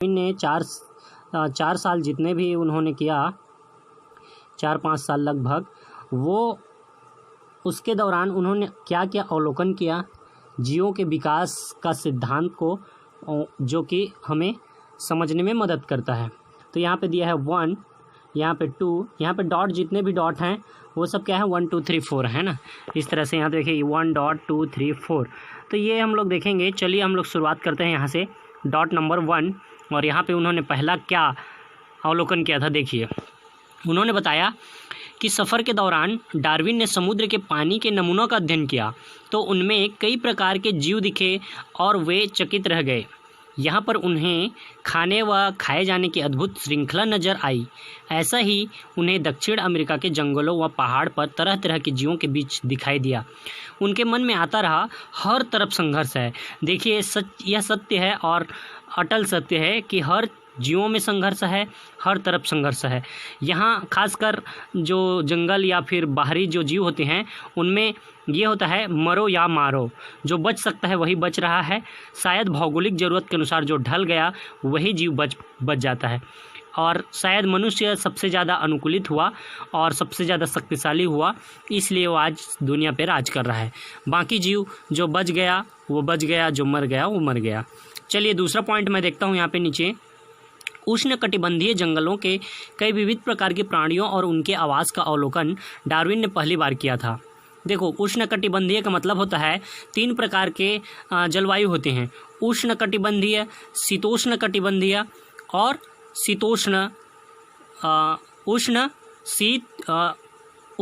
ने 4 साल जितने भी उन्होंने किया, 4-5 साल लगभग, वो उसके दौरान उन्होंने क्या क्या अवलोकन किया जीवों के विकास का सिद्धांत को, जो कि हमें समझने में मदद करता है। तो यहाँ पे दिया है 1, यहाँ पे 2, यहाँ पे डॉट, जितने भी डॉट हैं वो सब क्या है 1 2 3 4 है ना। इस तरह से यहाँ देखिए 1 डॉट 2 3 4, तो ये हम लोग देखेंगे। चलिए हम लोग शुरुआत करते हैं यहाँ से डॉट नंबर 1। और यहाँ पे उन्होंने पहला क्या अवलोकन किया था, देखिए। उन्होंने बताया कि सफ़र के दौरान डार्विन ने समुद्र के पानी के नमूनों का अध्ययन किया, तो उनमें कई प्रकार के जीव दिखे और वे चकित रह गए। यहाँ पर उन्हें खाने व खाए जाने की अद्भुत श्रृंखला नजर आई। ऐसा ही उन्हें दक्षिण अमेरिका के जंगलों व पहाड़ पर तरह तरह के जीवों के बीच दिखाई दिया। उनके मन में आता रहा, हर तरफ संघर्ष है। देखिए यह सत्य है और अटल सत्य है कि हर जीवों में संघर्ष है, हर तरफ संघर्ष है। यहाँ खासकर जो जंगल या फिर बाहरी जो जीव होते हैं उनमें ये होता है मरो या मारो, जो बच सकता है वही बच रहा है। शायद भौगोलिक ज़रूरत के अनुसार जो ढल गया वही जीव बच जाता है। और शायद मनुष्य सबसे ज़्यादा अनुकूलित हुआ और सबसे ज़्यादा शक्तिशाली हुआ, इसलिए वो आज दुनिया पर राज कर रहा है। बाकी जीव जो बच गया वो बच गया, जो मर गया वो मर गया। चलिए दूसरा पॉइंट मैं देखता हूँ यहाँ पे नीचे। उष्णकटिबंधीय जंगलों के कई विविध प्रकार के प्राणियों और उनके आवास का अवलोकन डार्विन ने पहली बार किया था। देखो, उष्णकटिबंधीय का मतलब होता है 3 प्रकार के जलवायु होते हैं, उष्णकटिबंधीय, शीतोष्णकटिबंधीय और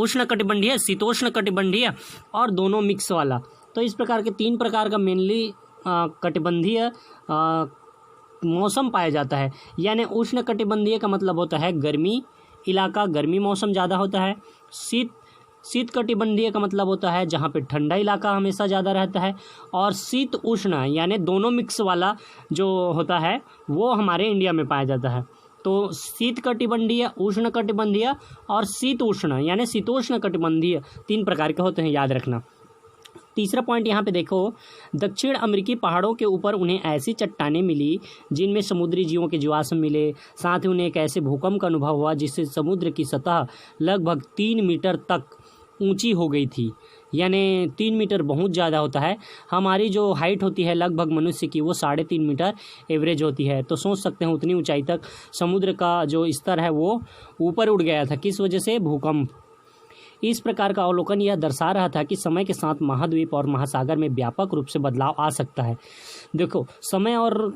उष्णकटिबंधीय, शीतोष्णकटिबंधीय और दोनों मिक्स वाला। तो इस प्रकार के 3 प्रकार का मेनली कटिबंधीय मौसम पाया जाता है। यानी उष्णकटिबंधीय का मतलब होता है गर्मी इलाका, गर्मी मौसम ज़्यादा होता है। शीत कटिबंधीय का मतलब होता है जहाँ पे ठंडा इलाका हमेशा ज़्यादा रहता है। और शीत उष्ण यानी दोनों मिक्स वाला जो होता है वो हमारे इंडिया में पाया जाता है। तो शीत कटिबंधीय, उष्ण कटिबंधीय और शीत उष्ण यानी शीतोष्ण कटिबंधीय 3 प्रकार के होते हैं, याद रखना। तीसरा पॉइंट यहाँ पे देखो, दक्षिण अमेरिकी पहाड़ों के ऊपर उन्हें ऐसी चट्टानें मिली जिनमें समुद्री जीवों के जीवाश्म मिले। साथ ही उन्हें एक ऐसे भूकंप का अनुभव हुआ जिससे समुद्र की सतह लगभग 3 मीटर तक ऊंची हो गई थी। यानी 3 मीटर बहुत ज़्यादा होता है। हमारी जो हाइट होती है लगभग मनुष्य की वो 3.5 मीटर एवरेज होती है। तो सोच सकते हैं उतनी ऊंचाई तक समुद्र का जो स्तर है वो ऊपर उठ गया था। किस वजह से? भूकंप। इस प्रकार का अवलोकन यह दर्शा रहा था कि समय के साथ महाद्वीप और महासागर में व्यापक रूप से बदलाव आ सकता है। देखो, समय और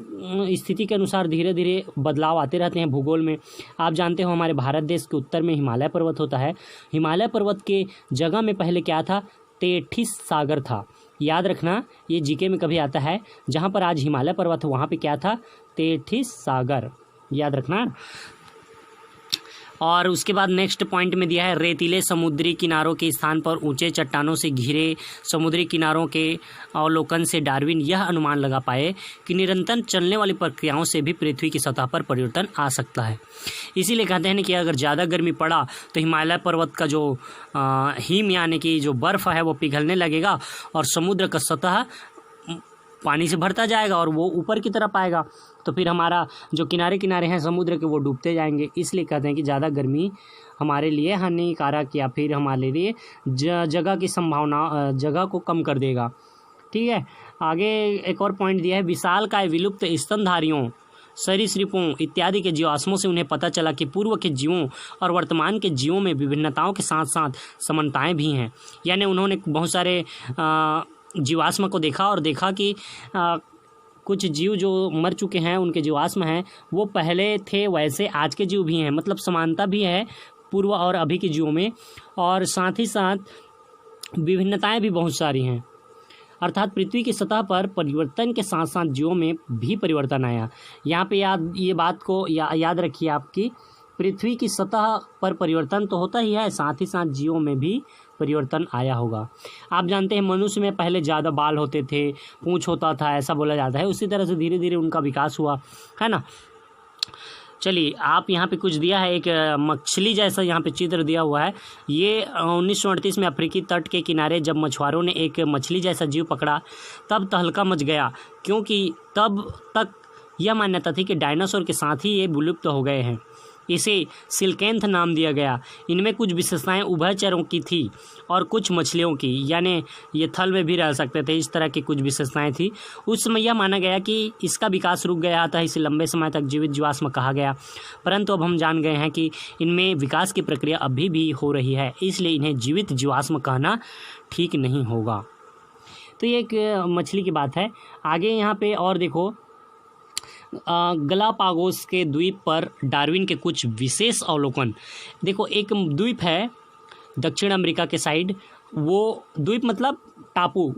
स्थिति के अनुसार धीरे धीरे बदलाव आते रहते हैं भूगोल में। आप जानते हो हमारे भारत देश के उत्तर में हिमालय पर्वत होता है। हिमालय पर्वत के जगह में पहले क्या था? तेठिस सागर था। याद रखना, ये जीके में कभी आता है। जहाँ पर आज हिमालय पर्वत है वहाँ पे क्या था? तेठिस सागर, याद रखना। और उसके बाद नेक्स्ट पॉइंट में दिया है, रेतीले समुद्री किनारों के स्थान पर ऊंचे चट्टानों से घिरे समुद्री किनारों के अवलोकन से डार्विन यह अनुमान लगा पाए कि निरंतर चलने वाली प्रक्रियाओं से भी पृथ्वी की सतह पर परिवर्तन आ सकता है। इसीलिए कहते हैं कि अगर ज़्यादा गर्मी पड़ा तो हिमालय पर्वत का जो हिम यानी कि जो बर्फ़ है वो पिघलने लगेगा और समुद्र का सतह पानी से भरता जाएगा और वो ऊपर की तरफ आएगा। तो फिर हमारा जो किनारे किनारे हैं समुद्र के वो डूबते जाएंगे। इसलिए कहते हैं कि ज़्यादा गर्मी हमारे लिए हानिकारक या फिर हमारे लिए जगह की संभावना, जगह को कम कर देगा। ठीक है, आगे एक और पॉइंट दिया है, विशालकाय विलुप्त स्तनधारियों, सरीसृपों इत्यादि के जीवाश्मों से उन्हें पता चला कि पूर्व के जीवों और वर्तमान के जीवों में विभिन्नताओं के साथ साथ समानताएँ भी हैं। यानी उन्होंने बहुत सारे जीवाश्म को देखा और देखा कि कुछ जीव जो मर चुके हैं उनके जीवाश्म हैं वो पहले थे वैसे आज के जीव भी हैं। मतलब समानता भी है पूर्व और अभी के जीवों में, और साथ ही साथ विभिन्नताएं भी बहुत सारी हैं। अर्थात पृथ्वी की सतह पर परिवर्तन के साथ साथ जीवों में भी परिवर्तन आया। यहाँ पे ये बात को याद रखिए आपकी, पृथ्वी की सतह पर परिवर्तन तो होता ही है, साथ ही साथ जीवों में भी परिवर्तन आया होगा। आप जानते हैं मनुष्य में पहले ज़्यादा बाल होते थे, पूंछ होता था, ऐसा बोला जाता है। उसी तरह से धीरे धीरे उनका विकास हुआ, है ना। चलिए, आप यहाँ पे कुछ दिया है, एक मछली जैसा यहाँ पे चित्र दिया हुआ है। ये 1938 में अफ्रीकी तट के किनारे जब मछुआरों ने एक मछली जैसा जीव पकड़ा तब तहलका मच गया, क्योंकि तब तक यह मान्यता थी कि डायनासोर के साथ ही ये विलुप्त हो गए हैं। इसे सिल्केंथ नाम दिया गया। इनमें कुछ विशेषताएं उभयचरों की थी और कुछ मछलियों की, यानी ये थल में भी रह सकते थे, इस तरह की कुछ विशेषताएं थी। उस समय यह माना गया कि इसका विकास रुक गया था, इसे लंबे समय तक जीवित जीवाश्म कहा गया। परंतु अब हम जान गए हैं कि इनमें विकास की प्रक्रिया अभी भी हो रही है, इसलिए इन्हें जीवित जीवाश्म कहना ठीक नहीं होगा। तो ये एक मछली की बात है। आगे यहाँ पे और देखो, गलापागोस के द्वीप पर डार्विन के कुछ विशेष अवलोकन। देखो, एक द्वीप है दक्षिण अमेरिका के साइड, वो द्वीप मतलब टापू,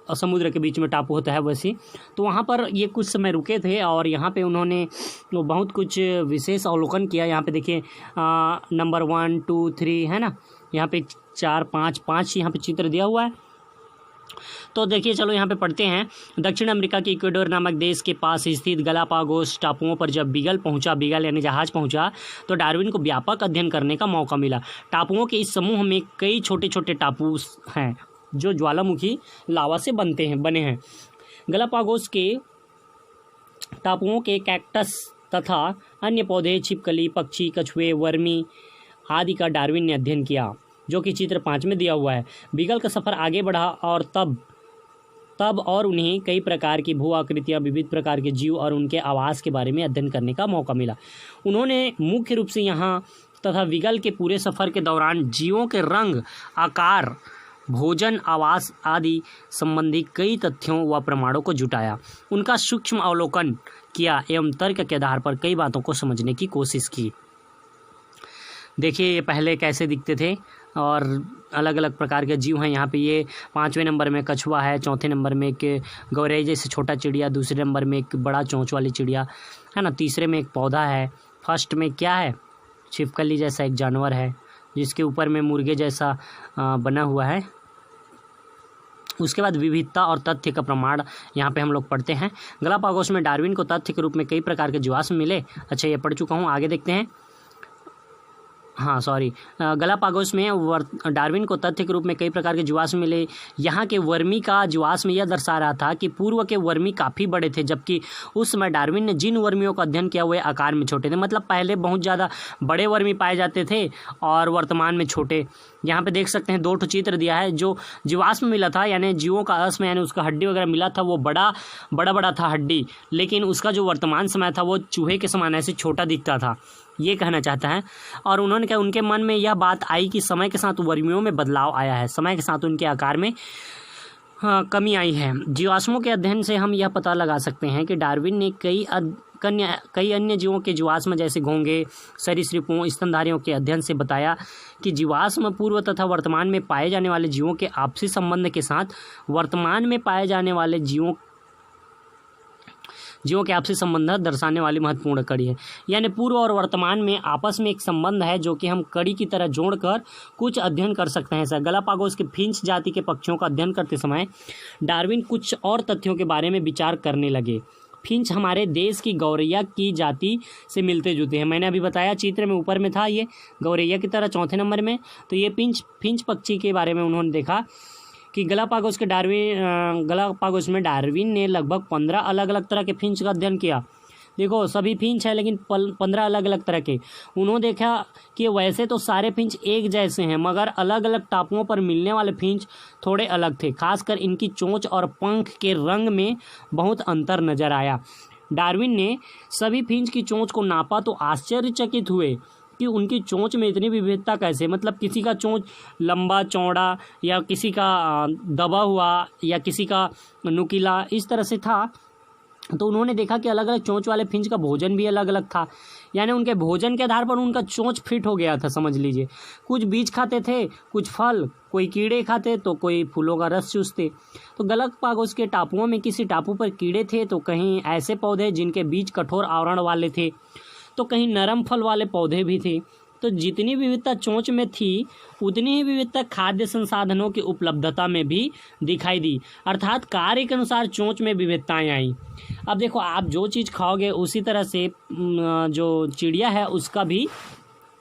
समुद्र के बीच में टापू होता है वैसे। तो वहाँ पर ये कुछ समय रुके थे और यहाँ पे उन्होंने बहुत कुछ विशेष अवलोकन किया। यहाँ पे देखिए नंबर 1 2 3 है ना, यहाँ पे 4 5 यहाँ पे चित्र दिया हुआ है। तो देखिए, चलो यहाँ पे पढ़ते हैं। दक्षिण अमेरिका के इक्वेडोर नामक देश के पास स्थित गलापागोस टापुओं पर जब बीगल यानी जहाज पहुंचा, तो डार्विन को व्यापक अध्ययन करने का मौका मिला। टापुओं के इस समूह में कई छोटे छोटे टापू हैं जो ज्वालामुखी लावा से बने हैं। गलापागोस के टापुओं के कैक्टस तथा अन्य पौधे, छिपकली, पक्षी, कछुए, वर्मी आदि का डार्विन ने अध्ययन किया, जो कि चित्र 5 में दिया हुआ है। बीगल का सफ़र आगे बढ़ा और तब और उन्हें कई प्रकार की भू आकृतियाँ, विविध प्रकार के जीव और उनके आवास के बारे में अध्ययन करने का मौका मिला। उन्होंने मुख्य रूप से यहाँ तथा बीगल के पूरे सफ़र के दौरान जीवों के रंग, आकार, भोजन, आवास आदि संबंधी कई तथ्यों व प्रमाणों को जुटाया, उनका सूक्ष्म अवलोकन किया एवं तर्क के आधार पर कई बातों को समझने की कोशिश की। देखिए, ये पहले कैसे दिखते थे और अलग अलग प्रकार के जीव हैं। यहाँ पे ये 5वें नंबर में कछुआ है, 4थे नंबर में एक गौरैया जैसे छोटा चिड़िया, दूसरे नंबर में एक बड़ा चोंच वाली चिड़िया है ना, तीसरे में एक पौधा है, फर्स्ट में क्या है, छिपकली जैसा एक जानवर है जिसके ऊपर में मुर्गे जैसा बना हुआ है। उसके बाद विविधता और तथ्य का प्रमाण यहाँ पे हम लोग पढ़ते हैं। गलापागोस में डार्विन को तथ्य के रूप में कई प्रकार के जीवाश्म मिले। अच्छा, ये पढ़ चुका हूँ, आगे देखते हैं। गलापागोस में डार्विन को तथ्य के रूप में कई प्रकार के जीवाश्म मिले। यहाँ के वर्मी का जीवाश्म यह दर्शा रहा था कि पूर्व के वर्मी काफ़ी बड़े थे, जबकि उस समय डार्विन ने जिन वर्मियों का अध्ययन किया हुए आकार में छोटे थे। मतलब पहले बहुत ज़्यादा बड़े वर्मी पाए जाते थे और वर्तमान में छोटे। यहाँ पे देख सकते हैं 2 चित्र दिया है। जो जीवाश्म मिला था यानी जीवों का अस्म यानी उसका हड्डी वगैरह मिला था, वो बड़ा था हड्डी, लेकिन उसका जो वर्तमान समय था वो चूहे के समान ऐसे छोटा दिखता था, ये कहना चाहता है। और उन्होंने कहा उनके मन में यह बात आई कि समय के साथ वर्मियों में बदलाव आया है, समय के साथ उनके आकार में कमी आई है। जीवाश्मों के अध्ययन से हम यह पता लगा सकते हैं कि डार्विन ने कई अन्य जीवों के जीवाश्म जैसे घोंगे, सरीसृपों, स्तनधारियों के अध्ययन से बताया कि जीवाश्म पूर्व तथा वर्तमान में पाए जाने वाले जीवों के आपसी संबंध के साथ वर्तमान में पाए जाने वाले जीवों के आपसी संबंध दर्शाने वाली महत्वपूर्ण कड़ी है। यानी पूर्व और वर्तमान में आपस में एक संबंध है जो कि हम कड़ी की तरह जोड़कर कुछ अध्ययन कर सकते हैं। सर, गलापागोस के फिंच जाति के पक्षियों का अध्ययन करते समय डार्विन कुछ और तथ्यों के बारे में विचार करने लगे। फिंच हमारे देश की गौरैया की जाति से मिलते जुलते हैं। मैंने अभी बताया चित्र में ऊपर में था, ये गौरैया की तरह 4थे नंबर में। तो ये फिंच पक्षी के बारे में उन्होंने देखा कि गलापागोस में डार्विन ने लगभग 15 अलग अलग तरह के फिंच का अध्ययन किया। देखो, सभी फिंच है लेकिन 15 अलग अलग तरह के। उन्होंने देखा कि वैसे तो सारे फिंच एक जैसे हैं, मगर अलग अलग टापुओं पर मिलने वाले फिंच थोड़े अलग थे। खासकर इनकी चोंच और पंख के रंग में बहुत अंतर नजर आया। डार्विन ने सभी फिंच की चोंच को नापा तो आश्चर्यचकित हुए कि उनकी चोंच में इतनी विविधता कैसे। मतलब किसी का चोंच लंबा चौड़ा या किसी का दबा हुआ या किसी का नुकीला, इस तरह से था। तो उन्होंने देखा कि अलग अलग चोंच वाले फिंच का भोजन भी अलग अलग था, यानी उनके भोजन के आधार पर उनका चोंच फिट हो गया था, समझ लीजिए। कुछ बीज खाते थे, कुछ फल, कोई कीड़े खाते तो कोई फूलों का रस चूसते। तो गलापागोस के टापुओं में किसी टापू पर कीड़े थे तो कहीं ऐसे पौधे जिनके बीज कठोर आवरण वाले थे, तो कहीं नरम फल वाले पौधे भी थे। तो जितनी विविधता चोंच में थी उतनी ही विविधता खाद्य संसाधनों की उपलब्धता में भी दिखाई दी, अर्थात कार्य के अनुसार चोंच में विविधताएं आई। अब देखो, आप जो चीज़ खाओगे उसी तरह से जो चिड़िया है उसका भी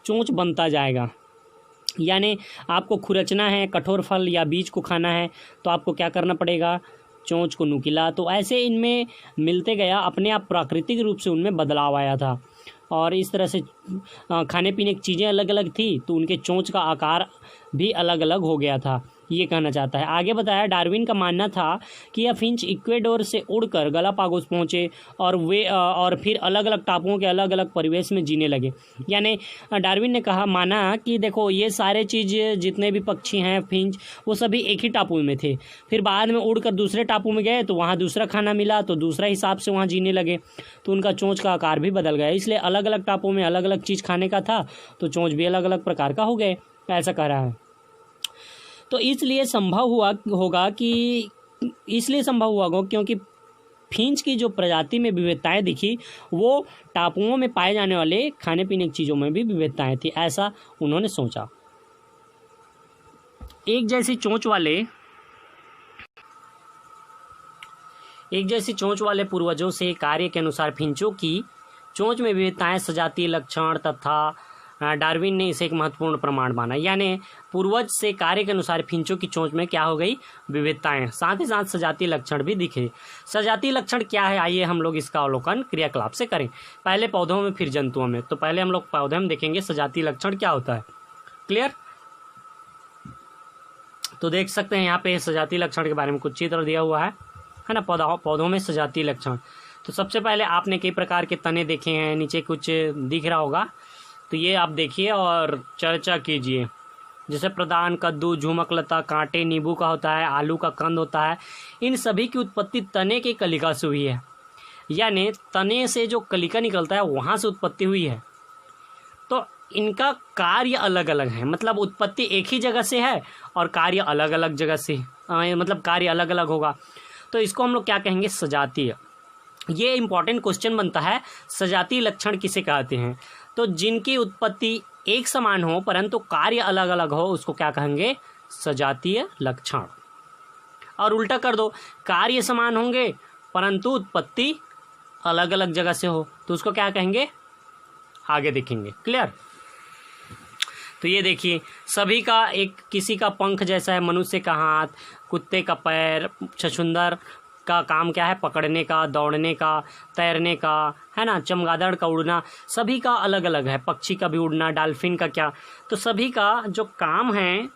चोंच बनता जाएगा। यानी आपको खुरचना है, कठोर फल या बीज को खाना है तो आपको क्या करना पड़ेगा, चोंच को नुकीला। तो ऐसे इनमें मिलते गया, अपने आप प्राकृतिक रूप से उनमें बदलाव आया था। और इस तरह से खाने पीने की चीज़ें अलग अलग थी, तो उनके चोंच का आकार भी अलग अलग हो गया था, ये कहना चाहता है। आगे बताया, डार्विन का मानना था कि यह फिंच इक्वेडोर से उड़कर गालापागोस पहुँचे और फिर अलग अलग टापुओं के अलग अलग परिवेश में जीने लगे। यानी डार्विन ने माना कि देखो ये सारे चीज़ जितने भी पक्षी हैं फिंच, वो सभी एक ही टापू में थे, फिर बाद में उड़कर दूसरे टापू में गए तो वहाँ दूसरा खाना मिला, तो दूसरा हिसाब से वहाँ जीने लगे, तो उनका चोंच का आकार भी बदल गया। इसलिए अलग अलग टापू में अलग अलग चीज़ खाने का था, तो चोंच भी अलग अलग प्रकार का हो गए, ऐसा कह रहा है। तो इसलिए संभव हुआ होगा क्योंकि फिंच की जो प्रजाति में विविधताएं दिखी, वो टापुओं में पाए जाने वाले खाने पीने की चीज़ों में भी विविधताएं थी, ऐसा उन्होंने सोचा। एक जैसी चोंच वाले पूर्वजों से कार्य के अनुसार फिंचों की चोंच में विविधताएं, सजातीय लक्षण तथा डार्विन ने इसे एक महत्वपूर्ण प्रमाण माना। यानी पूर्वज से कार्य के अनुसार फिंचों की चोंच में क्या हो गई, विविधताएं, साथ ही साथ सजातीय लक्षण भी दिखे। सजातीय लक्षण क्या है, आइए हम लोग इसका अवलोकन क्रियाकलाप से करें। पहले पौधों में फिर जंतुओं में। तो पहले हम लोग पौधों में देखेंगे सजातीय लक्षण क्या होता है। क्लियर? तो देख सकते हैं यहाँ पे सजातीय लक्षण के बारे में कुछ चित्र दिया हुआ है ना। पौधों में सजातीय लक्षण, तो सबसे पहले आपने कई प्रकार के तने देखे हैं, नीचे कुछ दिख रहा होगा, तो ये आप देखिए और चर्चा कीजिए। जैसे प्रदान, कद्दू, झुमकलता, कांटे, नींबू का होता है, आलू का कंद होता है, इन सभी की उत्पत्ति तने की कलिका से हुई है। यानी तने से जो कलिका निकलता है वहाँ से उत्पत्ति हुई है। तो इनका कार्य अलग अलग है, मतलब उत्पत्ति एक ही जगह से है और कार्य अलग अलग जगह से, मतलब कार्य अलग अलग होगा। तो इसको हम लोग क्या कहेंगे, सजातीय। ये इंपॉर्टेंट क्वेश्चन बनता है, सजातीय लक्षण किसे कहते हैं। तो जिनकी उत्पत्ति एक समान हो परंतु कार्य अलग अलग हो, उसको क्या कहेंगे, सजातीय लक्षण। और उल्टा कर दो, कार्य समान होंगे परंतु उत्पत्ति अलग अलग जगह से हो, तो उसको क्या कहेंगे, आगे देखेंगे। क्लियर? तो ये देखिए, सभी का एक, किसी का पंख जैसा है, मनुष्य का हाथ, कुत्ते का पैर, छछूंदर का काम क्या है, पकड़ने का, दौड़ने का, तैरने का, है ना, चमगादड़ का उड़ना, सभी का अलग अलग है। पक्षी का भी उड़ना, डॉल्फिन का क्या, तो सभी का जो काम है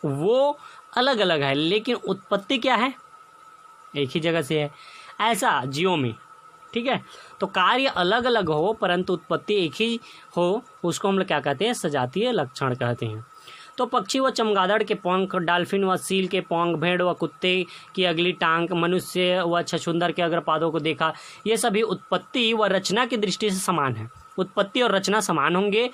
वो अलग अलग है, लेकिन उत्पत्ति क्या है, एक ही जगह से है। ऐसा जीवों में, ठीक है। तो कार्य अलग अलग हो परंतु उत्पत्ति एक ही हो, उसको हम लोग क्या कहते हैं, सजातीय लक्षण कहते हैं। तो पक्षी व चमगादड़ के पंख, डॉल्फिन व सील के पंख, भेड़ व कुत्ते की अगली टांग, मनुष्य व छछूंदर के अग्रपादों को देखा, ये सभी उत्पत्ति व रचना की दृष्टि से समान है। उत्पत्ति और रचना समान होंगे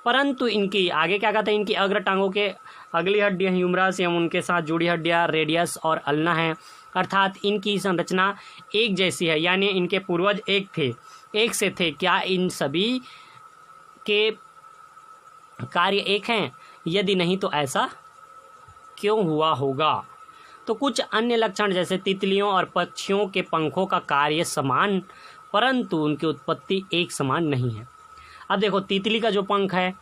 परंतु इनकी आगे क्या कहते हैं, इनकी अग्र टांगों के अगली हड्डियाँ ह्यूमरस एवं उनके साथ जुड़ी हड्डियाँ रेडियस और अल्ना है, अर्थात इनकी संरचना एक जैसी है। यानी इनके पूर्वज एक से थे। क्या इन सभी के कार्य एक हैं? यदि नहीं तो ऐसा क्यों हुआ होगा? तो कुछ अन्य लक्षण जैसे तितलियों और पक्षियों के पंखों का कार्य समान परंतु उनकी उत्पत्ति एक समान नहीं है। अब देखो, तितली का जो पंख है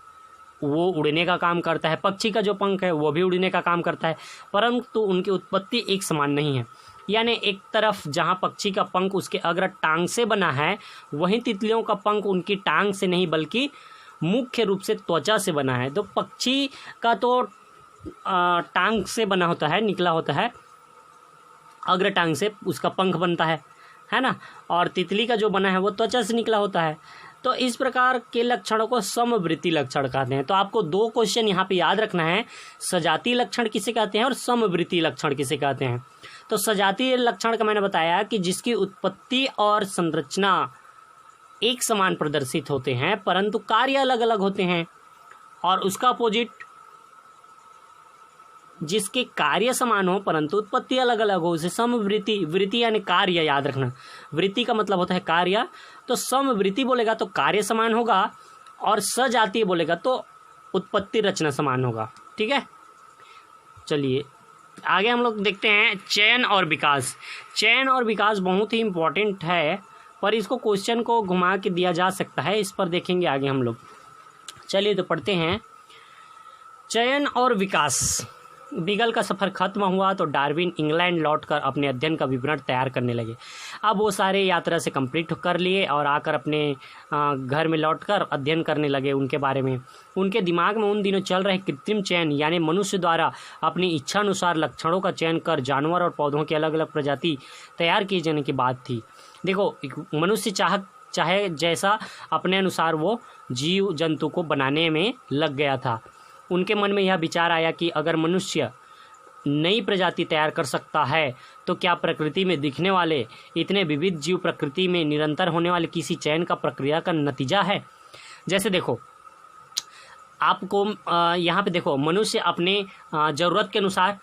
वो उड़ने का काम करता है, पक्षी का जो पंख है वो भी उड़ने का काम करता है, परंतु उनकी उत्पत्ति एक समान नहीं है। यानी एक तरफ जहाँ पक्षी का पंख उसके अग्र टांग से बना है, वहीं तितलियों का पंख उनकी टांग से नहीं बल्कि मुख्य रूप से त्वचा से बना है। तो पक्षी का तो टांग से बना होता है, निकला होता है, अग्र टांग से उसका पंख बनता है ना, और तितली का जो बना है वो त्वचा से निकला होता है। तो इस प्रकार के लक्षणों को समवृत्ति लक्षण कहते हैं। तो आपको दो क्वेश्चन यहाँ पे याद रखना है, सजातीय लक्षण किसे कहते हैं और समवृत्ति लक्षण किसे कहते हैं। तो सजातीय लक्षण का मैंने बताया कि जिसकी उत्पत्ति और संरचना एक समान प्रदर्शित होते हैं परंतु कार्य अलग अलग होते हैं, और उसका अपोजिट जिसके कार्य समान हो परंतु उत्पत्ति अलग अलग हो, उसे समवृत्ति, वृत्ति यानी कार्य, याद रखना, वृत्ति का मतलब होता है कार्य। तो समवृत्ति बोलेगा तो कार्य समान होगा और सजातीय बोलेगा तो उत्पत्ति रचना समान होगा। ठीक है, चलिए आगे हम लोग देखते हैं चयन और विकास। चयन और विकास बहुत ही इम्पोर्टेंट है, पर इसको क्वेश्चन को घुमा के दिया जा सकता है, इस पर देखेंगे आगे हम लोग। चलिए तो पढ़ते हैं चयन और विकास। बीगल का सफ़र ख़त्म हुआ तो डार्विन इंग्लैंड लौटकर अपने अध्ययन का विवरण तैयार करने लगे। अब वो सारे यात्रा से कंप्लीट कर लिए और आकर अपने घर में लौटकर अध्ययन करने लगे उनके बारे में। उनके दिमाग में उन दिनों चल रहे कृत्रिम चयन यानी मनुष्य द्वारा अपनी इच्छानुसार लक्षणों का चयन कर जानवर और पौधों की अलग अलग प्रजाति तैयार किए जाने की बात थी। देखो, मनुष्य चाहे जैसा अपने अनुसार वो जीव जंतु को बनाने में लग गया था। उनके मन में यह विचार आया कि अगर मनुष्य नई प्रजाति तैयार कर सकता है तो क्या प्रकृति में दिखने वाले इतने विविध जीव प्रकृति में निरंतर होने वाले किसी चयन का प्रक्रिया का नतीजा है। जैसे देखो, आपको यहाँ पे देखो, मनुष्य अपने ज़रूरत के अनुसार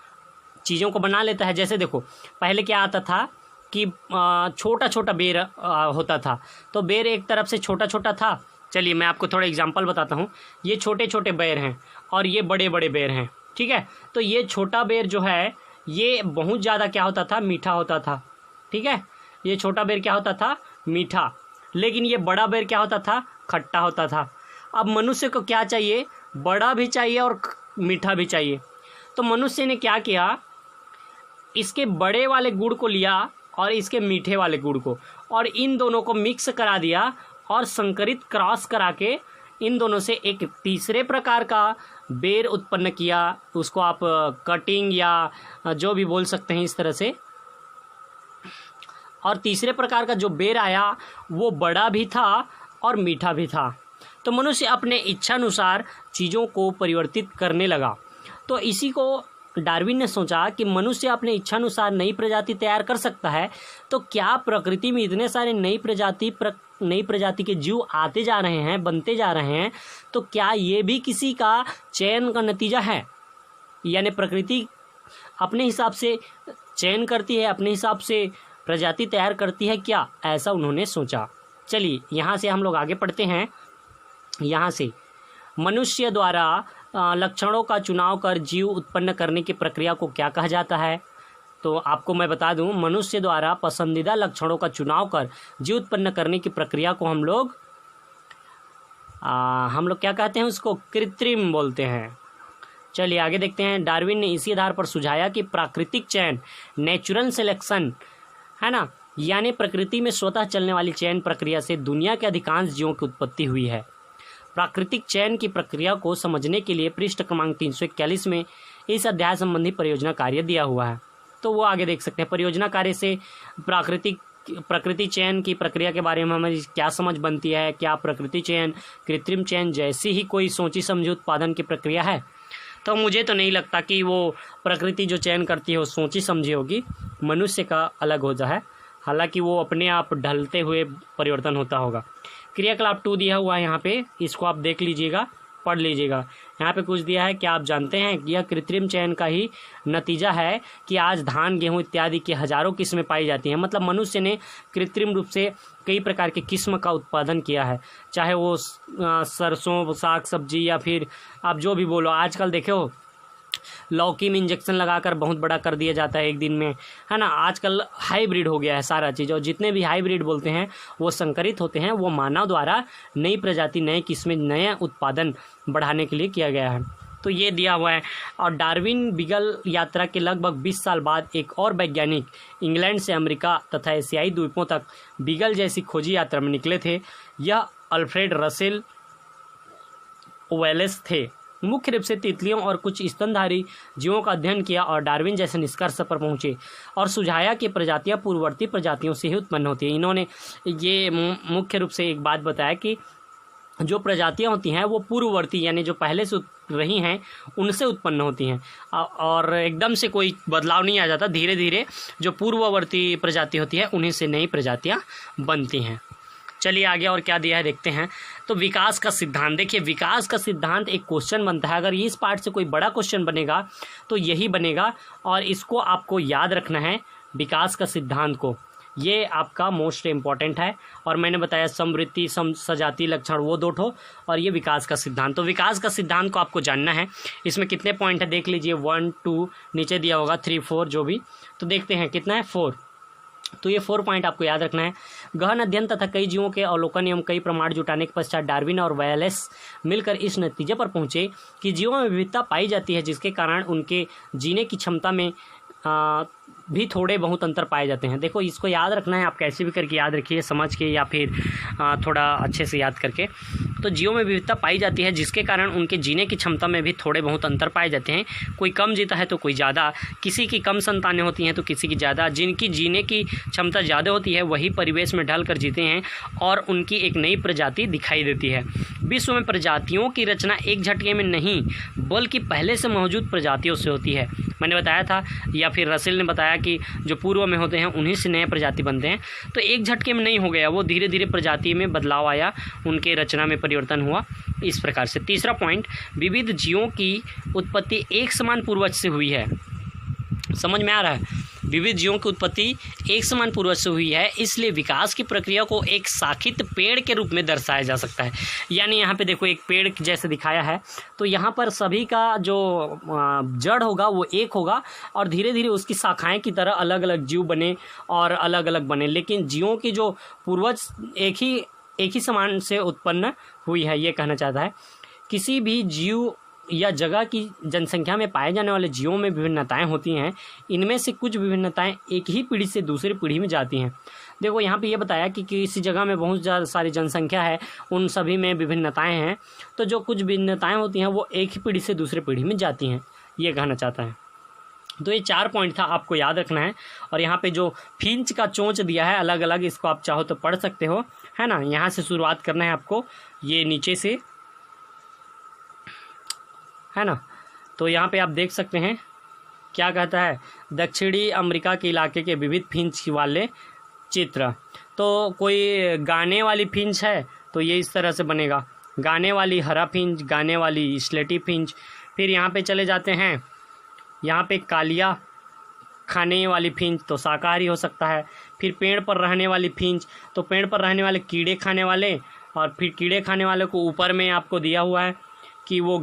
चीज़ों को बना लेता है। जैसे देखो, पहले क्या आता था कि छोटा छोटा बेर होता था, तो बेर एक तरफ से छोटा छोटा था। चलिए मैं आपको थोड़ा एग्जांपल बताता हूँ। ये छोटे छोटे बेर हैं और ये बड़े बड़े बेर हैं, ठीक है। तो ये छोटा बेर जो है ये बहुत ज़्यादा क्या होता था, मीठा होता था, ठीक है। ये छोटा बेर क्या होता था, मीठा, लेकिन ये बड़ा बेर क्या होता था, खट्टा होता था। अब मनुष्य को क्या चाहिए, बड़ा भी चाहिए और मीठा भी चाहिए। तो मनुष्य ने क्या किया, इसके बड़े वाले गुड़ को लिया और इसके मीठे वाले गुड़ को, और इन दोनों को मिक्स करा दिया और संकरित क्रॉस करा के इन दोनों से एक तीसरे प्रकार का बेर उत्पन्न किया। उसको आप कटिंग या जो भी बोल सकते हैं इस तरह से। और तीसरे प्रकार का जो बेर आया वो बड़ा भी था और मीठा भी था। तो मनुष्य अपने इच्छानुसार चीज़ों को परिवर्तित करने लगा। तो इसी को डार्विन ने सोचा कि मनुष्य अपने इच्छानुसार नई प्रजाति तैयार कर सकता है, तो क्या प्रकृति में इतने सारे नई प्रजाति के जीव आते जा रहे हैं, बनते जा रहे हैं, तो क्या ये भी किसी का चयन का नतीजा है। यानी प्रकृति अपने हिसाब से चयन करती है, अपने हिसाब से प्रजाति तैयार करती है क्या, ऐसा उन्होंने सोचा। चलिए यहाँ से हम लोग आगे पढ़ते हैं। यहाँ से मनुष्य द्वारा लक्षणों का चुनाव कर जीव उत्पन्न करने की प्रक्रिया को क्या कहा जाता है। तो आपको मैं बता दूं, मनुष्य द्वारा पसंदीदा लक्षणों का चुनाव कर जीव उत्पन्न करने की प्रक्रिया को हम लोग क्या कहते हैं, उसको कृत्रिम बोलते हैं। चलिए आगे देखते हैं। डार्विन ने इसी आधार पर सुझाया कि प्राकृतिक चयन, नेचुरल सिलेक्शन, है ना, यानी प्रकृति में स्वतः चलने वाली चयन प्रक्रिया से दुनिया के अधिकांश जीवों की उत्पत्ति हुई है। प्राकृतिक चयन की प्रक्रिया को समझने के लिए पृष्ठ क्रमांक 341 में इस अध्याय संबंधी परियोजना कार्य दिया हुआ है, तो वो आगे देख सकते हैं। परियोजना कार्य से प्रकृति चयन की प्रक्रिया के बारे में हमें क्या समझ बनती है, क्या प्रकृति चयन कृत्रिम चयन जैसी ही कोई सोची समझी उत्पादन की प्रक्रिया है। तो मुझे तो नहीं लगता कि वो प्रकृति जो चयन करती है वो सोची समझी होगी, मनुष्य का अलग हो जाए, हालांकि वो अपने आप ढलते हुए परिवर्तन होता होगा। क्रियाकलाप 2 दिया हुआ है यहाँ पे, इसको आप देख लीजिएगा, पढ़ लीजिएगा। यहाँ पे कुछ दिया है कि आप जानते हैं कि यह कृत्रिम चयन का ही नतीजा है कि आज धान, गेहूँ इत्यादि की हजारों किस्में पाई जाती हैं। मतलब मनुष्य ने कृत्रिम रूप से कई प्रकार की किस्म का उत्पादन किया है, चाहे वो सरसों, साग सब्जी या फिर आप जो भी बोलो। आजकल देखे हो लौकी में इंजेक्शन लगाकर बहुत बड़ा कर दिया जाता है एक दिन में, है ना। आजकल हाइब्रिड हो गया है सारा चीज़, और जितने भी हाइब्रिड बोलते हैं वो संकरित होते हैं, वो मानव द्वारा नई प्रजाति, नए किस्में, नया उत्पादन बढ़ाने के लिए किया गया है। तो ये दिया हुआ है। और डार्विन बीगल यात्रा के लगभग 20 साल बाद एक और वैज्ञानिक इंग्लैंड से अमेरिका तथा एशियाई द्वीपों तक बीगल जैसी खोजी यात्रा में निकले थे। यह अल्फ्रेड रसेल वेलेस थे। मुख्य रूप से तितलियों और कुछ स्तनधारी जीवों का अध्ययन किया और डार्विन जैसे निष्कर्ष पर पहुंचे और सुझाया कि प्रजातियां पूर्ववर्ती प्रजातियों से ही उत्पन्न होती हैं। इन्होंने ये मुख्य रूप से एक बात बताया कि जो प्रजातियां होती हैं वो पूर्ववर्ती यानी जो पहले से रही हैं उनसे उत्पन्न होती हैं, और एकदम से कोई बदलाव नहीं आ जाता। धीरे धीरे जो पूर्ववर्ती प्रजाति होती है उन्हीं से नई प्रजातियां बनती हैं। चलिए आगे और क्या दिया है देखते हैं। तो विकास का सिद्धांत, देखिए विकास का सिद्धांत एक क्वेश्चन बनता है। अगर इस पार्ट से कोई बड़ा क्वेश्चन बनेगा तो यही बनेगा, और इसको आपको याद रखना है, विकास का सिद्धांत को। ये आपका मोस्ट इम्पॉर्टेंट है। और मैंने बताया समवृत्ति, सजातीय लक्षण, वो 2 ठो, और ये विकास का सिद्धांत। तो विकास का सिद्धांत को आपको जानना है। इसमें कितने पॉइंट है देख लीजिए, 1 2, नीचे दिया होगा 3 4 जो भी। तो देखते हैं कितना है 4। तो ये 4 पॉइंट आपको याद रखना है। गहन अध्ययन तथा कई जीवों के अवलोकन एवं कई प्रमाण जुटाने के पश्चात डार्विन और वैलेस मिलकर इस नतीजे पर पहुंचे कि जीवों में विविधता पाई जाती है, जिसके कारण उनके जीने की क्षमता में भी थोड़े बहुत अंतर पाए जाते हैं। देखो इसको याद रखना है, आप कैसे भी करके याद रखिए, समझ के या फिर थोड़ा अच्छे से याद करके। तो जीवों में विविधता पाई जाती है, जिसके कारण उनके जीने की क्षमता में भी थोड़े बहुत अंतर पाए जाते हैं। कोई कम जीता है तो कोई ज़्यादा, किसी की कम संतानें होती हैं तो किसी की ज़्यादा। जिनकी जीने की क्षमता ज़्यादा होती है वही परिवेश में ढल कर जीते हैं और उनकी एक नई प्रजाति दिखाई देती है। विश्व में प्रजातियों की रचना एक झटके में नहीं बल्कि पहले से मौजूद प्रजातियों से होती है। मैंने बताया था या फिर रसेल ने बताया कि जो पूर्व में होते हैं उन्हीं से नए प्रजाति बनते हैं। तो एक झटके में नहीं हो गया, वो धीरे धीरे प्रजाति में बदलाव आया, उनके रचना में परिवर्तन हुआ इस प्रकार से। तीसरा पॉइंट, विविध जीवों की उत्पत्ति एक समान पूर्वज से हुई है। समझ में आ रहा है? विविध जीवों की उत्पत्ति एक समान पूर्वज से हुई है, इसलिए विकास की प्रक्रिया को एक शाखित पेड़ के रूप में दर्शाया जा सकता है। यानी यहाँ पे देखो एक पेड़ जैसे दिखाया है, तो यहाँ पर सभी का जो जड़ होगा वो एक होगा और धीरे धीरे उसकी शाखाएं की तरह अलग अलग जीव बने और अलग अलग बने, लेकिन जीवों की जो पूर्वज एक ही समान से उत्पन्न हुई है, ये कहना चाहता है। किसी भी जीव या जगह की जनसंख्या में पाए जाने वाले जीवों में विभिन्नताएं होती हैं। इनमें से कुछ विभिन्नताएं एक ही पीढ़ी से दूसरी पीढ़ी में जाती हैं। देखो यहाँ पे ये बताया कि किसी जगह में बहुत ज़्यादा सारी जनसंख्या है, उन सभी में विभिन्नताएं हैं, तो जो कुछ भिन्नताएं होती हैं वो एक ही पीढ़ी से दूसरी पीढ़ी में जाती हैं, ये कहना चाहता है। तो ये 4 पॉइंट था, आपको याद रखना है। और यहाँ पे जो फिंच का चोंच दिया है अलग अलग, इसको आप चाहो तो पढ़ सकते हो, है ना। यहाँ से शुरुआत करना है आपको, ये नीचे से, है ना। तो यहाँ पे आप देख सकते हैं क्या कहता है, दक्षिणी अमेरिका के इलाके के विविध फिंच वाले चित्र। तो कोई गाने वाली फिंच है तो ये इस तरह से बनेगा, गाने वाली हरा फिंच, गाने वाली स्लेटी फिंच। फिर यहाँ पे चले जाते हैं, यहाँ पे कालिया खाने वाली फिंच तो शाकाहारी हो सकता है। फिर पेड़ पर रहने वाली फिंच, तो पेड़ पर रहने वाले कीड़े खाने वाले, और फिर कीड़े खाने वाले को ऊपर में आपको दिया हुआ है कि वो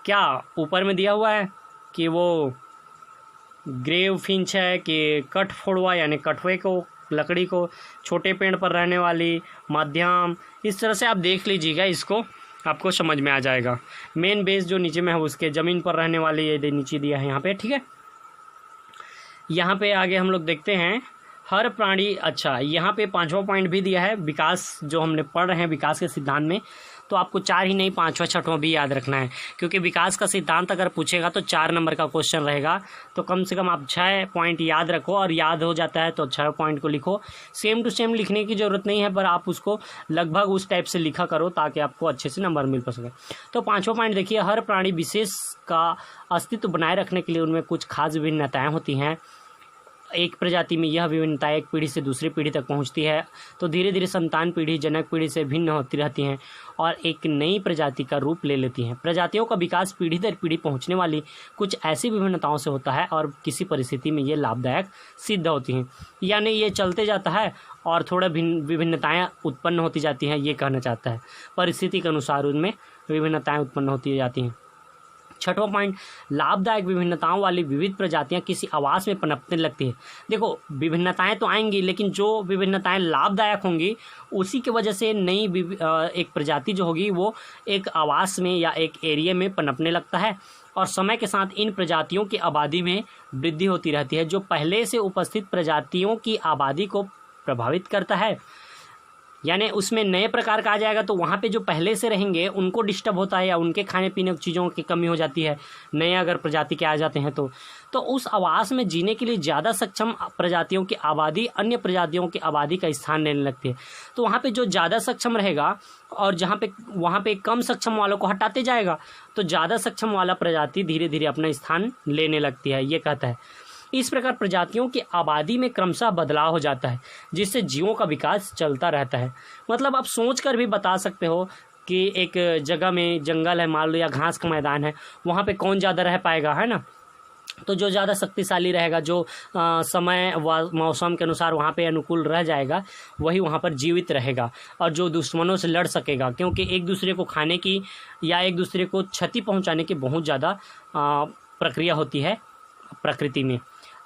क्या ऊपर में दिया हुआ है कि वो ग्रेव फिंच है कि कठफोड़वा यानी कठवे को, लकड़ी को, छोटे पेड़ पर रहने वाली, मध्यम, इस तरह से आप देख लीजिएगा, इसको आपको समझ में आ जाएगा। मेन बेस जो नीचे में है उसके ज़मीन पर रहने वाली ये नीचे दिया है यहाँ पे, ठीक है। यहाँ पे आगे हम लोग देखते हैं हर प्राणी, अच्छा यहाँ पे 5वां पॉइंट भी दिया है, विकास जो हमने पढ़ रहे हैं विकास के सिद्धांत में। तो आपको 4 ही नहीं 5वां 6वां भी याद रखना है, क्योंकि विकास का सिद्धांत अगर पूछेगा तो 4 नंबर का क्वेश्चन रहेगा। तो कम से कम आप 6 पॉइंट याद रखो, और याद हो जाता है तो 6 पॉइंट को लिखो। सेम टू सेम लिखने की ज़रूरत नहीं है, पर आप उसको लगभग उस टाइप से लिखा करो ताकि आपको अच्छे से नंबर मिल सके। तो 5वां पॉइंट देखिए, हर प्राणी विशेष का अस्तित्व बनाए रखने के लिए उनमें कुछ खास विभिन्नताएँ होती हैं। एक प्रजाति में यह विभिन्नता एक पीढ़ी से दूसरी पीढ़ी तक पहुंचती है, तो धीरे धीरे संतान पीढ़ी जनक पीढ़ी से भिन्न होती रहती हैं और एक नई प्रजाति का रूप ले लेती हैं। प्रजातियों का विकास पीढ़ी दर पीढ़ी पहुंचने वाली कुछ ऐसी विभिन्नताओं से होता है और किसी परिस्थिति में ये लाभदायक सिद्ध होती हैं। यानी ये चलते जाता है और थोड़ा विभिन्नताएँ उत्पन्न होती जाती हैं, ये कहना चाहता है। परिस्थिति के अनुसार उनमें विभिन्नताएँ उत्पन्न होती जाती हैं। 6वां पॉइंट, लाभदायक विभिन्नताओं वाली विविध प्रजातियां किसी आवास में पनपने लगती है। देखो विभिन्नताएं तो आएंगी, लेकिन जो विभिन्नताएं लाभदायक होंगी उसी की वजह से नई एक प्रजाति जो होगी वो एक आवास में या एक एरिया में पनपने लगता है, और समय के साथ इन प्रजातियों की आबादी में वृद्धि होती रहती है, जो पहले से उपस्थित प्रजातियों की आबादी को प्रभावित करता है। यानी उसमें नए प्रकार का आ जाएगा तो वहाँ पे जो पहले से रहेंगे उनको डिस्टर्ब होता है या उनके खाने पीने की चीज़ों की कमी हो जाती है, नए अगर प्रजाति के आ जाते हैं तो उस आवास में जीने के लिए ज़्यादा सक्षम प्रजातियों की आबादी अन्य प्रजातियों की आबादी का स्थान लेने लगती है। तो वहाँ पे जो ज़्यादा सक्षम रहेगा और वहाँ पे कम सक्षम वालों को हटाते जाएगा, तो ज़्यादा सक्षम वाला प्रजाति धीरे धीरे अपना स्थान लेने लगती है, ये कहता है। इस प्रकार प्रजातियों की आबादी में क्रमशः बदलाव हो जाता है, जिससे जीवों का विकास चलता रहता है। मतलब आप सोच कर भी बता सकते हो कि एक जगह में जंगल है, मान लो, या घास का मैदान है, वहाँ पे कौन ज़्यादा रह पाएगा, है ना। तो जो ज़्यादा शक्तिशाली रहेगा, जो समय व मौसम के अनुसार वहाँ पे अनुकूल रह जाएगा, वही वहाँ पर जीवित रहेगा, और जो दुश्मनों से लड़ सकेगा, क्योंकि एक दूसरे को खाने की या एक दूसरे को क्षति पहुँचाने की बहुत ज़्यादा प्रक्रिया होती है प्रकृति में।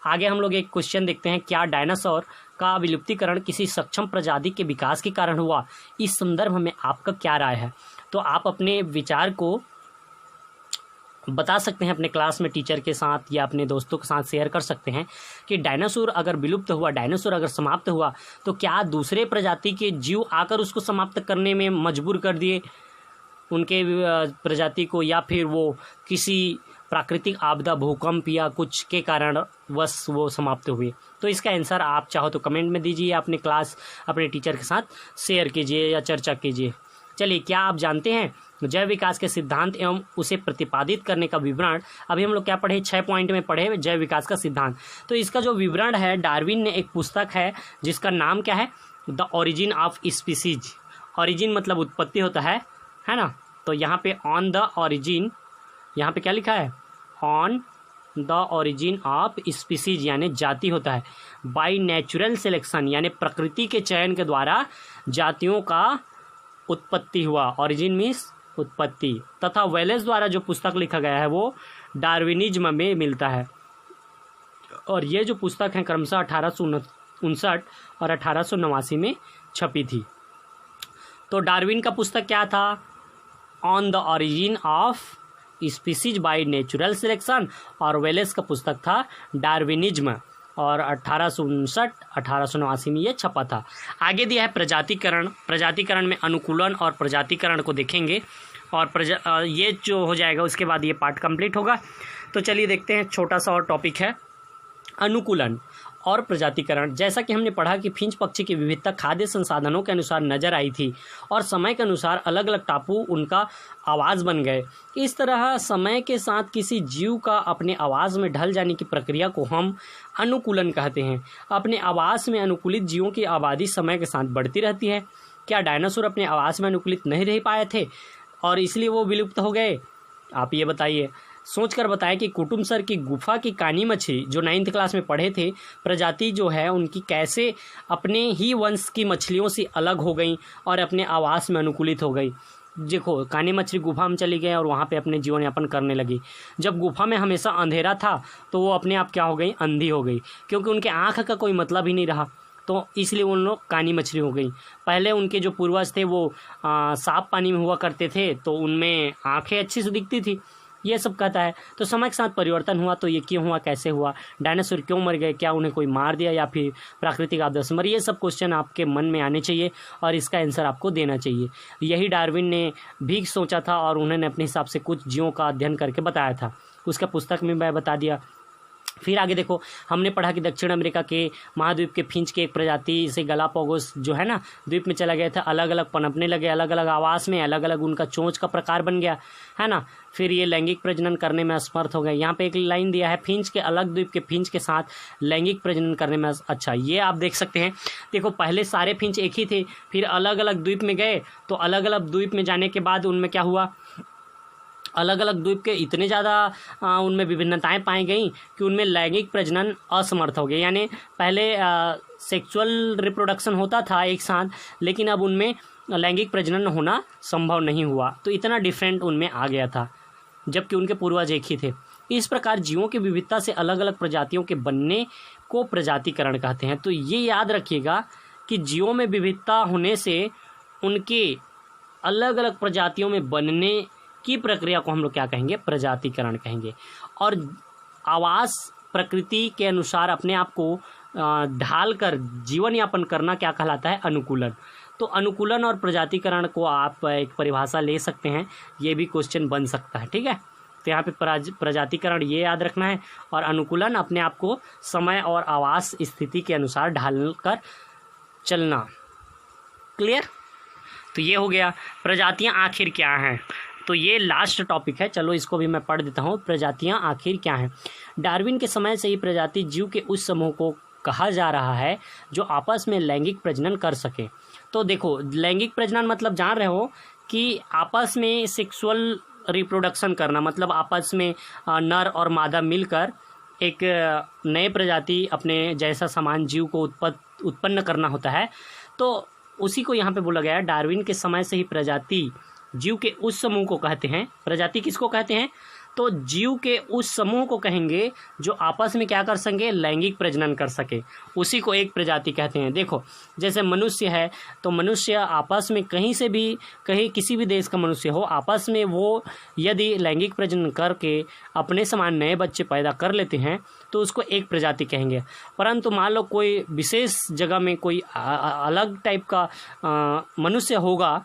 आगे हम लोग एक क्वेश्चन देखते हैं, क्या डायनासोर का विलुप्तीकरण किसी सक्षम प्रजाति के विकास के कारण हुआ? इस संदर्भ में आपका क्या राय है? तो आप अपने विचार को बता सकते हैं अपने क्लास में टीचर के साथ या अपने दोस्तों के साथ शेयर कर सकते हैं कि डायनासोर अगर विलुप्त हुआ, डायनासोर अगर समाप्त हुआ तो क्या दूसरे प्रजाति के जीव आकर उसको समाप्त करने में मजबूर कर दिए उनके प्रजाति को, या फिर वो किसी प्राकृतिक आपदा, भूकंप या कुछ के कारण बस वो समाप्त हुए? तो इसका आंसर आप चाहो तो कमेंट में दीजिए, अपने क्लास अपने टीचर के साथ शेयर कीजिए या चर्चा कीजिए। चलिए, क्या आप जानते हैं जैव विकास के सिद्धांत एवं उसे प्रतिपादित करने का विवरण? अभी हम लोग क्या पढ़े, 6 पॉइंट में पढ़े जैव विकास का सिद्धांत। तो इसका जो विवरण है, डार्विन ने एक पुस्तक है जिसका नाम क्या है, the origin of species. Origin मतलब उत्पत्ति होता है ना। तो यहाँ पे ऑन द ओरिजिन, यहाँ पे क्या लिखा है, on the origin of species यानी जाति होता है, बाय नेचुरल सिलेक्शन यानी प्रकृति के चयन के द्वारा जातियों का उत्पत्ति हुआ। ओरिजिन मीन्स उत्पत्ति। तथा वेलेस द्वारा जो पुस्तक लिखा गया है वो डार्विनिज्म में मिलता है। और ये जो पुस्तक है क्रमशः 1859 और 1889 में छपी थी। तो डार्विन का पुस्तक क्या था, on the origin of species by natural selection, और वेलेस का पुस्तक था डार्विनिज्म, और 1859 1889 में ये छपा था। आगे दिया है प्रजातिकरण। प्रजातिकरण में अनुकूलन और प्रजातिकरण को देखेंगे, और ये जो हो जाएगा उसके बाद ये पार्ट कंप्लीट होगा। तो चलिए देखते हैं, छोटा सा और टॉपिक है अनुकूलन और प्रजातिकरण। जैसा कि हमने पढ़ा कि फिंच पक्षी की विविधता खाद्य संसाधनों के अनुसार नजर आई थी और समय के अनुसार अलग अलग टापू उनका आवास बन गए। इस तरह समय के साथ किसी जीव का अपने आवास में ढल जाने की प्रक्रिया को हम अनुकूलन कहते हैं। अपने आवास में अनुकूलित जीवों की आबादी समय के साथ बढ़ती रहती है। क्या डायनासोर अपने आवास में अनुकूलित नहीं रह पाए थे और इसलिए वो विलुप्त हो गए? आप ये बताइए, सोचकर बताएं कि कुटुम सर की गुफा की कानी मछली जो 9th क्लास में पढ़े थे, प्रजाति जो है उनकी कैसे अपने ही वंश की मछलियों से अलग हो गई और अपने आवास में अनुकूलित हो गई। देखो, कानी मछली गुफा में चली गई और वहाँ पे अपने जीवन यापन करने लगी। जब गुफा में हमेशा अंधेरा था तो वो अपने आप क्या हो गई, अंधी हो गई, क्योंकि उनके आँख का कोई मतलब ही नहीं रहा, तो इसलिए उन लोग कानी मछली हो गई। पहले उनके जो पूर्वज थे वो साफ पानी में हुआ करते थे, तो उनमें आँखें अच्छी से दिखती थी। ये सब कहता है। तो समय के साथ परिवर्तन हुआ, तो ये क्यों हुआ, कैसे हुआ, डायनासोर क्यों मर गए, क्या उन्हें कोई मार दिया या फिर प्राकृतिक आपदा से मर, ये सब क्वेश्चन आपके मन में आने चाहिए और इसका आंसर आपको देना चाहिए। यही डार्विन ने भी सोचा था और उन्होंने अपने हिसाब से कुछ जीवों का अध्ययन करके बताया था, उसका पुस्तक में मैं बता दिया। फिर आगे देखो, हमने पढ़ा कि दक्षिण अमेरिका के महाद्वीप के फिंच के एक प्रजाति से गलापागोस जो है ना द्वीप में चला गया था, अलग अलग पनपने लगे, अलग अलग आवास में, अलग अलग उनका चोंच का प्रकार बन गया है ना। फिर ये लैंगिक प्रजनन करने में असमर्थ हो गए। यहाँ पे एक लाइन दिया है, फिंच के अलग द्वीप के फिंच के साथ लैंगिक प्रजनन करने में अच्छा, ये आप देख सकते हैं। देखो, पहले सारे फिंच एक ही थे, फिर अलग अलग द्वीप में गए, तो अलग अलग द्वीप में जाने के बाद उनमें क्या हुआ, अलग अलग द्वीप के इतने ज़्यादा उनमें विभिन्नताएं पाई गई कि उनमें लैंगिक प्रजनन असमर्थ हो गए। यानी पहले सेक्सुअल रिप्रोडक्शन होता था एक साथ, लेकिन अब उनमें लैंगिक प्रजनन होना संभव नहीं हुआ, तो इतना डिफरेंट उनमें आ गया था, जबकि उनके पूर्वज एक ही थे। इस प्रकार जीवों की विविधता से अलग अलग प्रजातियों के बनने को प्रजातिकरण कहते हैं। तो ये याद रखिएगा कि जीवों में विविधता होने से उनके अलग अलग प्रजातियों में बनने की प्रक्रिया को हम लोग क्या कहेंगे, प्रजातिकरण कहेंगे। और आवास प्रकृति के अनुसार अपने आप को ढाल कर जीवन यापन करना क्या कहलाता है, अनुकूलन। तो अनुकूलन और प्रजातिकरण को आप एक परिभाषा ले सकते हैं, ये भी क्वेश्चन बन सकता है, ठीक है। तो यहाँ पे प्रजातिकरण ये याद रखना है, और अनुकूलन अपने आप को समय और आवास स्थिति के अनुसार ढाल कर चलना। क्लियर? तो ये हो गया प्रजातियाँ आखिर क्या हैं। तो ये लास्ट टॉपिक है, चलो इसको भी मैं पढ़ देता हूँ। प्रजातियाँ आखिर क्या हैं। डार्विन के समय से ही प्रजाति जीव के उस समूह को कहा जा रहा है जो आपस में लैंगिक प्रजनन कर सके। तो देखो, लैंगिक प्रजनन मतलब जान रहे हो कि आपस में सेक्सुअल रिप्रोडक्शन करना, मतलब आपस में नर और मादा मिलकर एक नए प्रजाति अपने जैसा समान जीव को उत्पन्न करना होता है। तो उसी को यहाँ पे बोला गया है, डार्विन के समय से ही प्रजाति जीव के उस समूह को कहते हैं। प्रजाति किसको कहते हैं? तो जीव के उस समूह को कहेंगे जो आपस में क्या कर सकें, लैंगिक प्रजनन कर सके, उसी को एक प्रजाति कहते हैं। देखो जैसे मनुष्य है, तो मनुष्य आपस में कहीं से भी, कहीं किसी भी देश का मनुष्य हो, आपस में वो यदि लैंगिक प्रजनन करके अपने समान नए बच्चे पैदा कर लेते हैं तो उसको एक प्रजाति कहेंगे। परंतु मान लो कोई विशेष जगह में कोई अलग टाइप का मनुष्य होगा,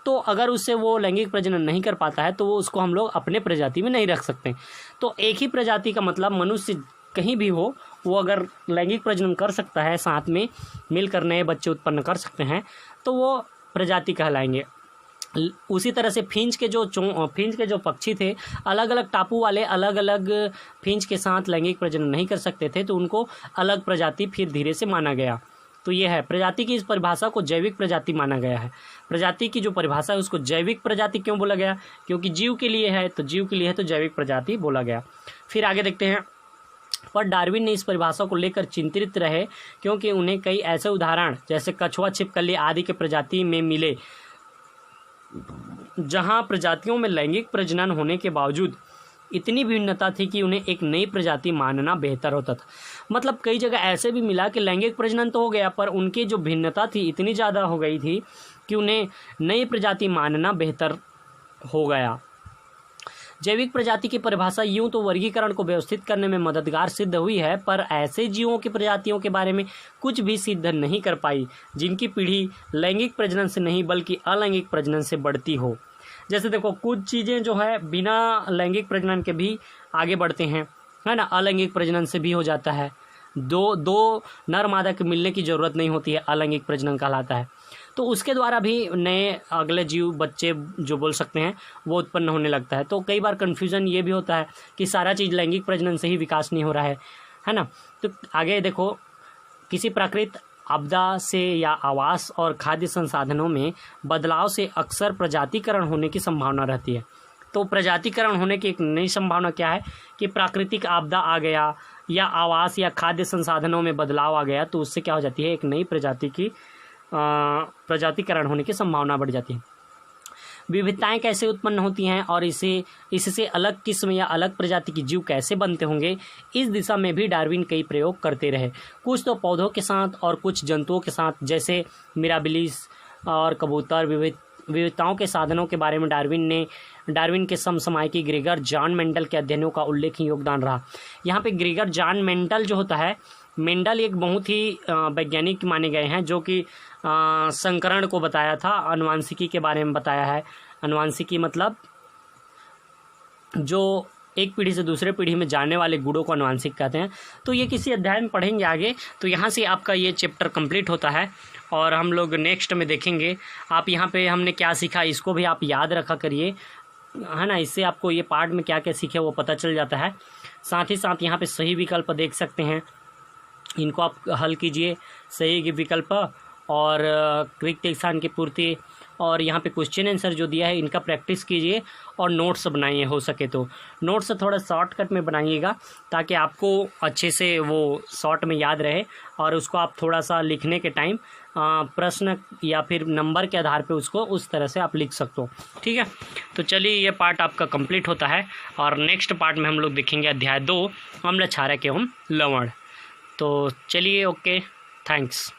तो अगर उससे वो लैंगिक प्रजनन नहीं कर पाता है तो वो उसको हम लोग अपने प्रजाति में नहीं रख सकते। तो एक ही प्रजाति का मतलब मनुष्य कहीं भी हो, वो अगर लैंगिक प्रजनन कर सकता है, साथ में मिलकर नए बच्चे उत्पन्न कर सकते हैं, तो वो प्रजाति कहलाएंगे। उसी तरह से फिंच के जो पक्षी थे, अलग अलग टापू वाले अलग अलग फिंच के साथ लैंगिक प्रजनन नहीं कर सकते थे, तो उनको अलग प्रजाति फिर धीरे से माना गया। तो ये है प्रजाति की इस परिभाषा को जैविक प्रजाति माना गया है। प्रजाति की जो परिभाषा है उसको जैविक प्रजाति क्यों बोला गया, क्योंकि जीव के लिए है, तो जीव के लिए है तो जैविक प्रजाति बोला गया। फिर आगे देखते हैं। पर डार्विन ने इस परिभाषा को लेकर चिंतित रहे, क्योंकि उन्हें कई ऐसे उदाहरण जैसे कछुआ, छिपकली आदि के प्रजाति में मिले जहां प्रजातियों में लैंगिक प्रजनन होने के बावजूद इतनी भिन्नता थी कि उन्हें एक नई प्रजाति मानना बेहतर होता था। मतलब कई जगह ऐसे भी मिला कि लैंगिक प्रजनन तो हो गया, पर उनकी जो भिन्नता थी इतनी ज़्यादा हो गई थी कि उन्हें नई प्रजाति मानना बेहतर हो गया। जैविक प्रजाति की परिभाषा यूं तो वर्गीकरण को व्यवस्थित करने में मददगार सिद्ध हुई है, पर ऐसे जीवों की प्रजातियों के बारे में कुछ भी सिद्ध नहीं कर पाई जिनकी पीढ़ी लैंगिक प्रजनन से नहीं बल्कि अलैंगिक प्रजनन से बढ़ती हो। जैसे देखो कुछ चीज़ें जो है बिना लैंगिक प्रजनन के भी आगे बढ़ते हैं, है ना, अलैंगिक प्रजनन से भी हो जाता है। दो नर मादा के मिलने की ज़रूरत नहीं होती है, अलैंगिक प्रजनन कहलाता है। तो उसके द्वारा भी नए अगले जीव बच्चे जो बोल सकते हैं वो उत्पन्न होने लगता है। तो कई बार कन्फ्यूज़न ये भी होता है कि सारा चीज़ लैंगिक प्रजनन से ही विकास नहीं हो रहा है ना। तो आगे देखो, किसी प्राकृतिक आपदा से या आवास और खाद्य संसाधनों में बदलाव से अक्सर प्रजातिकरण होने की संभावना रहती है। तो प्रजातिकरण होने की एक नई संभावना क्या है कि प्राकृतिक आपदा आ गया या आवास या खाद्य संसाधनों में बदलाव आ गया, तो उससे क्या हो जाती है, एक नई प्रजाति की प्रजातिकरण होने की संभावना बढ़ जाती है। विविधताएं कैसे उत्पन्न होती हैं और इससे अलग किस्म या अलग प्रजाति के जीव कैसे बनते होंगे, इस दिशा में भी डार्विन कई प्रयोग करते रहे। कुछ तो पौधों के साथ और कुछ जंतुओं के साथ, जैसे मिराबिलिस और कबूतर। विविधताओं के साधनों के बारे में डार्विन के समसामयिकी ग्रेगर जॉन मेंडल के अध्ययनों का उल्लेखनीय योगदान रहा। यहाँ पे ग्रेगर जॉन मेंडल जो होता है, मेंडल एक बहुत ही वैज्ञानिक माने गए हैं जो कि संकरण को बताया था, आनुवांशिकी के बारे में बताया है। आनुवांशिकी मतलब जो एक पीढ़ी से दूसरे पीढ़ी में जाने वाले गुणों को आनुवांशिक कहते हैं। तो ये किसी अध्याय में पढ़ेंगे आगे। तो यहाँ से आपका ये चैप्टर कंप्लीट होता है और हम लोग नेक्स्ट में देखेंगे। आप यहाँ पे हमने क्या सीखा इसको भी आप याद रखा करिए, है ना। इससे आपको ये पार्ट में क्या क्या सीखे वो पता चल जाता है। साथ ही साथ यहाँ पे सही विकल्प देख सकते हैं, इनको आप हल कीजिए, सही विकल्प और रिक्त स्थान की पूर्ति, और यहाँ पे क्वेश्चन आंसर जो दिया है इनका प्रैक्टिस कीजिए और नोट्स बनाइए। हो सके तो नोट्स थोड़ा शॉर्टकट में बनाइएगा ताकि आपको अच्छे से वो शॉर्ट में याद रहे, और उसको आप थोड़ा सा लिखने के टाइम प्रश्न या फिर नंबर के आधार पे उसको उस तरह से आप लिख सकते हो, ठीक है। तो चलिए ये पार्ट आपका कंप्लीट होता है और नेक्स्ट पार्ट में हम लोग देखेंगे अध्याय 2 अम्ल क्षारक एवं लवण। तो चलिए, ओके, थैंक्स।